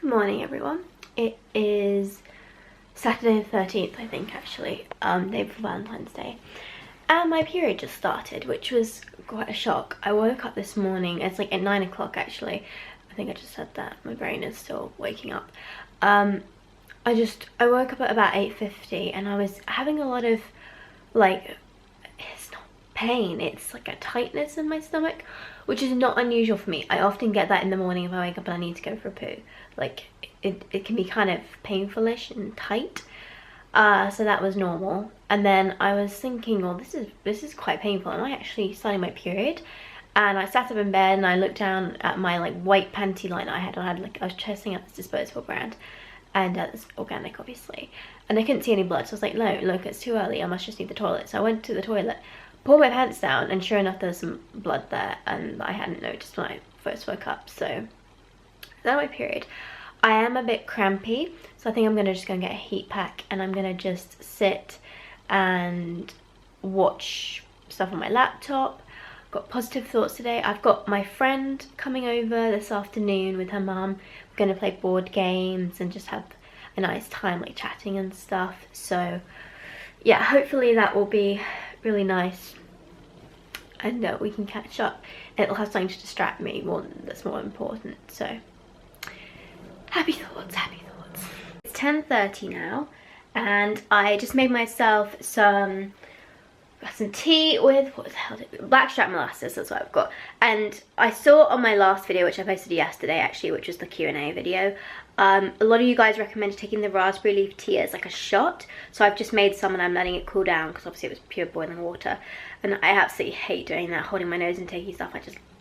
Good morning, everyone. It is Saturday the 13th, I think, actually, day before Valentine's Day. And my period just started, which was quite a shock. I woke up this morning, it's like at 9 o'clock actually. I think I just said that, my brain is still waking up. I woke up at about 8:50 and I was having a lot of, like, it's not pain, it's like a tightness in my stomach, which is not unusual for me. I often get that in the morning if I wake up and I need to go for a poo. Like, it can be kind of painful-ish and tight. So that was normal. And then I was thinking, well, this is quite painful. Am I actually starting my period? And I sat up in bed and I looked down at my like white panty line I had. I was testing out this disposable brand, and it's organic, obviously. And I couldn't see any blood, so I was like, no, look, it's too early. I must just need the toilet. So I went to the toilet, pulled my pants down, and sure enough, there was some blood there, and I hadn't noticed when I first woke up. So that's my period. I am a bit crampy, so I think I'm gonna just go and get a heat pack, and I'm gonna just sit and watch stuff on my laptop. Got positive thoughts today. I've got my friend coming over this afternoon with her mum. We're gonna play board games and just have a nice time, like chatting and stuff. So yeah, hopefully that will be really nice, and we can catch up. It'll have something to distract me that's more important. So happy thoughts, happy thoughts. It's 10:30 now, and I just made myself some tea with, what the hell is it? Blackstrap molasses, that's what I've got. And I saw on my last video, which I posted yesterday actually, which was the Q&A video, a lot of you guys recommended taking the raspberry leaf tea as like a shot. So I've just made some and I'm letting it cool down, because obviously it was pure boiling water. And I absolutely hate doing that, holding my nose and taking stuff.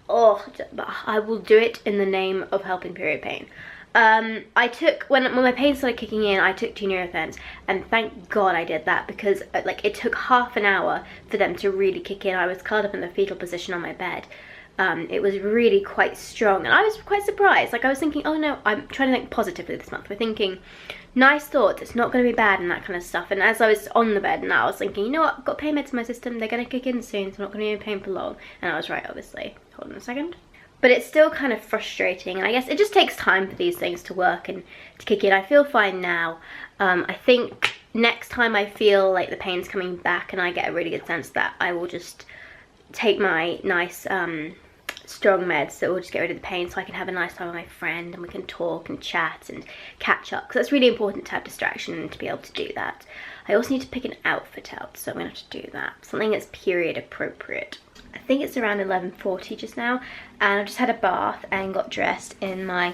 But I will do it in the name of helping period pain. I took, when my pain started kicking in, I took 2 Nurophens, and thank God I did that, because like it took half an hour for them to really kick in. I was curled up in the fetal position on my bed. It was really quite strong, and I was quite surprised. Like, I was thinking, oh no, I'm trying to think positively this month. We're thinking nice thoughts, it's not going to be bad and that kind of stuff. And as I was on the bed now, I was thinking, you know what, I've got pain meds in my system, they're going to kick in soon, so I'm not going to be in pain for long. And I was right, obviously. Hold on a second. But it's still kind of frustrating, and I guess it just takes time for these things to work and to kick in. I feel fine now. I think next time I feel like the pain's coming back and I get a really good sense that, I will just take my nice strong meds that will just get rid of the pain, so I can have a nice time with my friend and we can talk and chat and catch up, because that's really important to have distraction and to be able to do that. I also need to pick an outfit out, so I'm going to have to do that. Something that's period appropriate. I think it's around 11:40 just now, and I've just had a bath and got dressed in my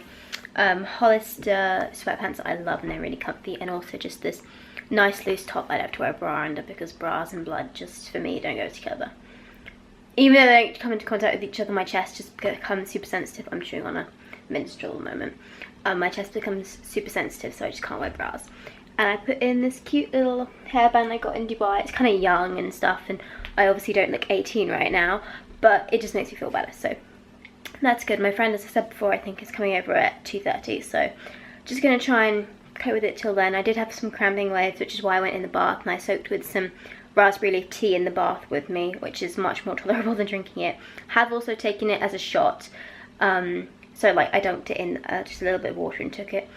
Hollister sweatpants that I love, and they're really comfy, and also just this nice loose top I'd have to wear a bra under, because bras and blood just, for me, don't go together. Even though they don't come into contact with each other, my chest just becomes super sensitive. I'm chewing on a minstrel at the moment. My chest becomes super sensitive, so I just can't wear bras. And I put in this cute little hairband I got in Dubai. It's kind of young and stuff, and I obviously don't look 18 right now, but it just makes me feel better, so that's good. My friend, as I said before, I think is coming over at 2:30, so just going to try and cope with it till then. I did have some cramping waves, which is why I went in the bath, and I soaked with some raspberry leaf tea in the bath with me, which is much more tolerable than drinking it. Have also taken it as a shot, so like I dunked it in just a little bit of water and took it.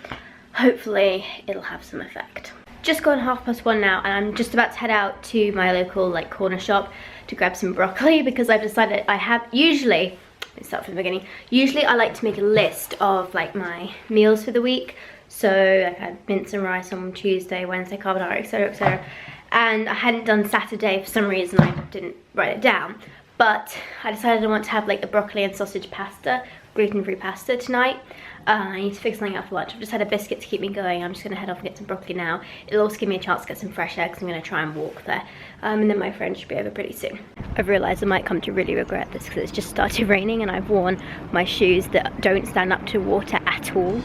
Hopefully it'll have some effect. Just gone 1:30 now, and I'm just about to head out to my local like corner shop to grab some broccoli, because I've decided usually, let's start from the beginning, usually I like to make a list of like my meals for the week. So I had mince and rice on Tuesday, Wednesday carbonara, etc, etc. And I hadn't done Saturday for some reason, I didn't write it down. But I decided I want to have like a broccoli and sausage pasta, gluten-free pasta tonight. I need to figure something out for lunch. I've just had a biscuit to keep me going. I'm just going to head off and get some broccoli now. It'll also give me a chance to get some fresh eggs. I'm going to try and walk there. And then my friend should be over pretty soon. I've realised I might come to really regret this, because it's just started raining and I've worn my shoes that don't stand up to water at all.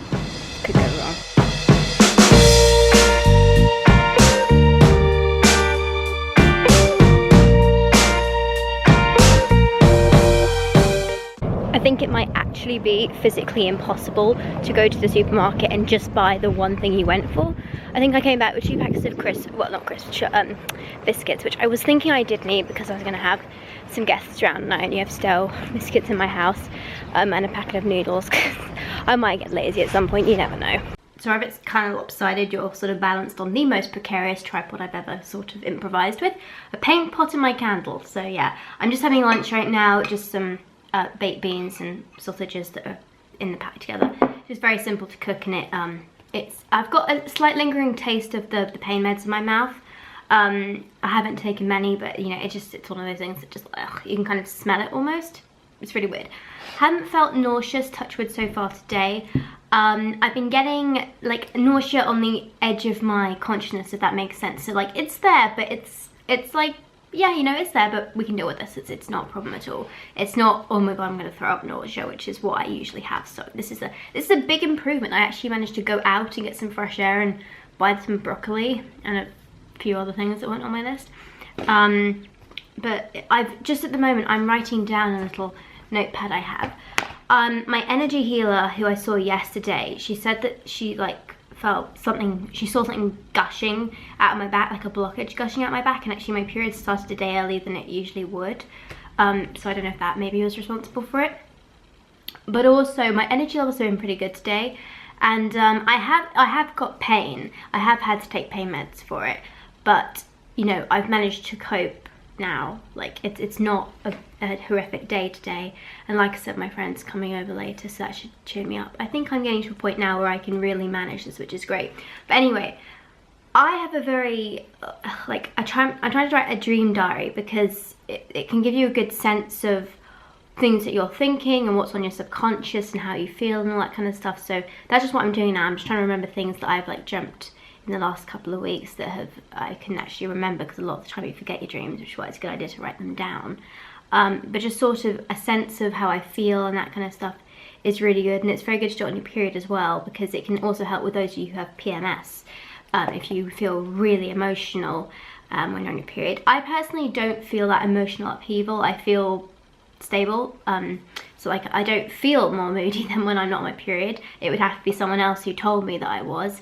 Could go wrong. I think it might actually be physically impossible to go to the supermarket and just buy the one thing you went for. I think I came back with 2 packets of biscuits, which I was thinking I did need because I was going to have some guests around and I only have stale biscuits in my house, and a packet of noodles. I might get lazy at some point, you never know. So if it's kind of lopsided, you're sort of balanced on the most precarious tripod I've ever sort of improvised with. A paint pot and my candle. So yeah, I'm just having lunch right now, just some baked beans and sausages that are in the pack together. Just very simple to cook, and I've got a slight lingering taste of the pain meds in my mouth. I haven't taken many, but you know, it's one of those things that just, you can kind of smell it almost. It's really weird. Haven't felt nauseous, touch wood, so far today. I've been getting like nausea on the edge of my consciousness, if that makes sense. So like it's there, but it's like, yeah, you know, it's there, but we can deal with this. It's not a problem at all. It's not, oh my god, I'm gonna throw up nausea, which is what I usually have. So this is a big improvement. I actually managed to go out and get some fresh air and buy some broccoli and a few other things that weren't on my list. But I've just at the moment, I'm writing down a little notepad I have. My energy healer who I saw yesterday, she said that she like felt something, she saw something gushing out of my back, like a blockage gushing out my back, and actually my period started a day earlier than it usually would. So I don't know if that maybe was responsible for it. But also my energy levels have been pretty good today, and I have got pain. I have had to take pain meds for it, but you know, I've managed to cope now. Like it's not a horrific day today, and like I said, my friend's coming over later, so that should cheer me up. I think I'm getting to a point now where I can really manage this, which is great. But anyway, I have a very I'm trying to write a dream diary, because it can give you a good sense of things that you're thinking and what's on your subconscious and how you feel and all that kind of stuff. So that's just what I'm doing now. I'm just trying to remember things that I've like dreamt in the last couple of weeks that I can actually remember, because a lot of the time you forget your dreams, which is why it's a good idea to write them down. But just sort of a sense of how I feel and that kind of stuff is really good, and it's very good to do it on your period as well, because it can also help with those of you who have PMS, if you feel really emotional when you're on your period. I personally don't feel that emotional upheaval. I feel stable, so like I don't feel more moody than when I'm not on my period. It would have to be someone else who told me that I was.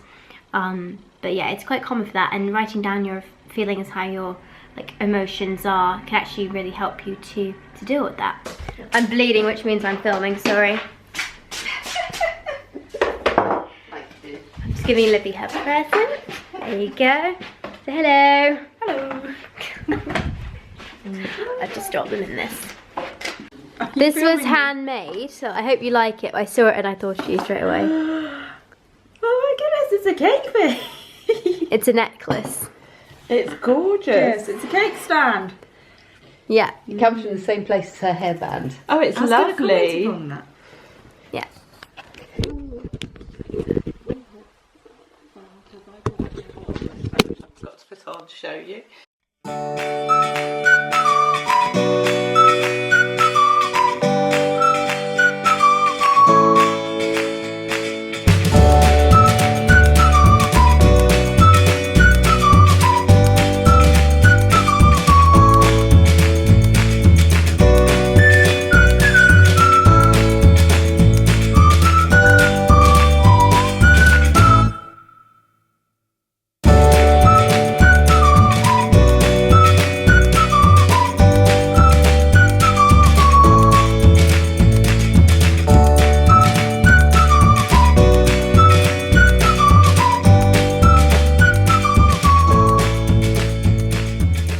But yeah, it's quite common for that, and writing down your feelings, how your like emotions are, can actually really help you to deal with that. I'm bleeding, which means I'm filming, sorry. I'm just giving Libby her present. There you go. Say hello. Hello. I've just dropped them in this. This was handmade, so I hope you like it. I saw it and I thought of you straight away. Oh my goodness, it's a cake thing. It's a necklace. It's gorgeous. Yes, it's a cake stand. Yeah. It comes from the same place as her hairband. Oh, it's lovely. Yeah. I've got to put on to show you.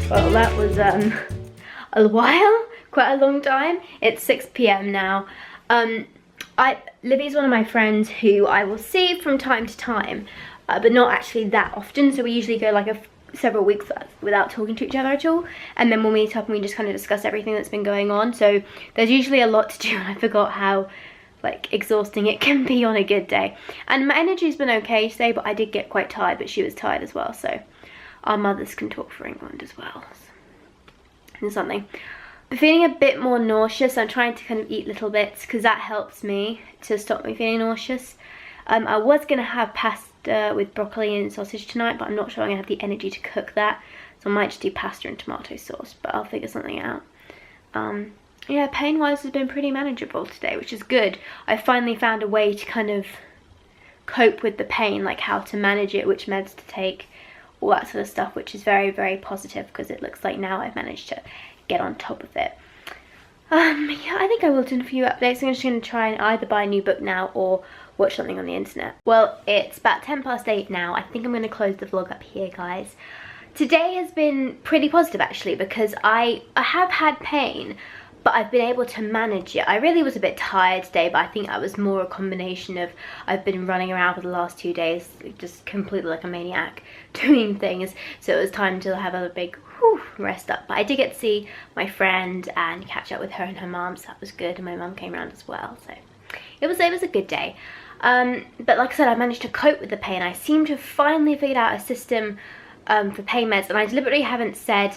Well, that was a while, quite a long time. It's 6 PM now. Libby's one of my friends who I will see from time to time, but not actually that often. So we usually go like several weeks without talking to each other at all, and then we'll meet up and we just kind of discuss everything that's been going on. So there's usually a lot to do, and I forgot how like exhausting it can be on a good day. And my energy's been okay today, but I did get quite tired, but she was tired as well. So our mothers can talk for England as well. And something. But feeling a bit more nauseous. I'm trying to kind of eat little bits, because that helps me to stop me feeling nauseous. I was going to have pasta with broccoli and sausage tonight, but I'm not sure I'm going to have the energy to cook that. So I might just do pasta and tomato sauce, but I'll figure something out. Yeah, pain-wise has been pretty manageable today, which is good. I finally found a way to kind of cope with the pain, like how to manage it, which meds to take, all that sort of stuff, which is very, very positive, because it looks like now I've managed to get on top of it. Yeah, I think I will do a few updates. I'm just going to try and either buy a new book now or watch something on the internet. Well, it's about 8:10 now. I think I'm going to close the vlog up here, guys. Today has been pretty positive actually, because I have had pain, but I've been able to manage it. I really was a bit tired today, but I think that was more a combination of I've been running around for the last 2 days just completely like a maniac doing things, so it was time to have a big rest up. But I did get to see my friend and catch up with her and her mum, so that was good, and my mum came around as well, so it was a good day. But like I said, I managed to cope with the pain. I seem to have finally figured out a system for pain meds, and I deliberately haven't said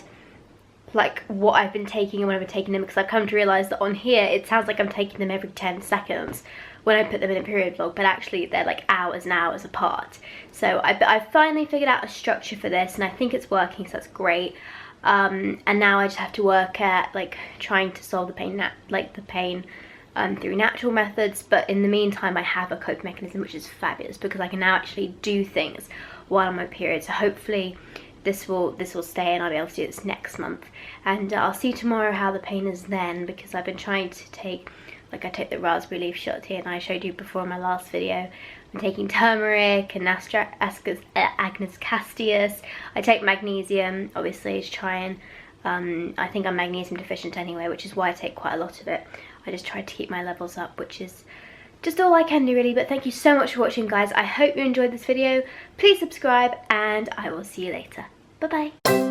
like what I've been taking and when I've been taking them, because I've come to realise that on here it sounds like I'm taking them every 10 seconds when I put them in a period vlog, but actually they're like hours and hours apart. So I've finally figured out a structure for this, and I think it's working, so that's great. And now I just have to work at like trying to solve the pain, through natural methods. But in the meantime, I have a coping mechanism, which is fabulous, because I can now actually do things while on my period. So hopefully this will stay, and I'll be able to do this next month. And I'll see tomorrow how the pain is then, because I've been trying to take, like I take the raspberry leaf shot here, and I showed you before in my last video. I'm taking turmeric and Agnus castius. I take magnesium, obviously, to try and, I think I'm magnesium deficient anyway, which is why I take quite a lot of it. I just try to keep my levels up, which is just all I can do really. But thank you so much for watching, guys. I hope you enjoyed this video. Please subscribe, and I will see you later. Bye bye.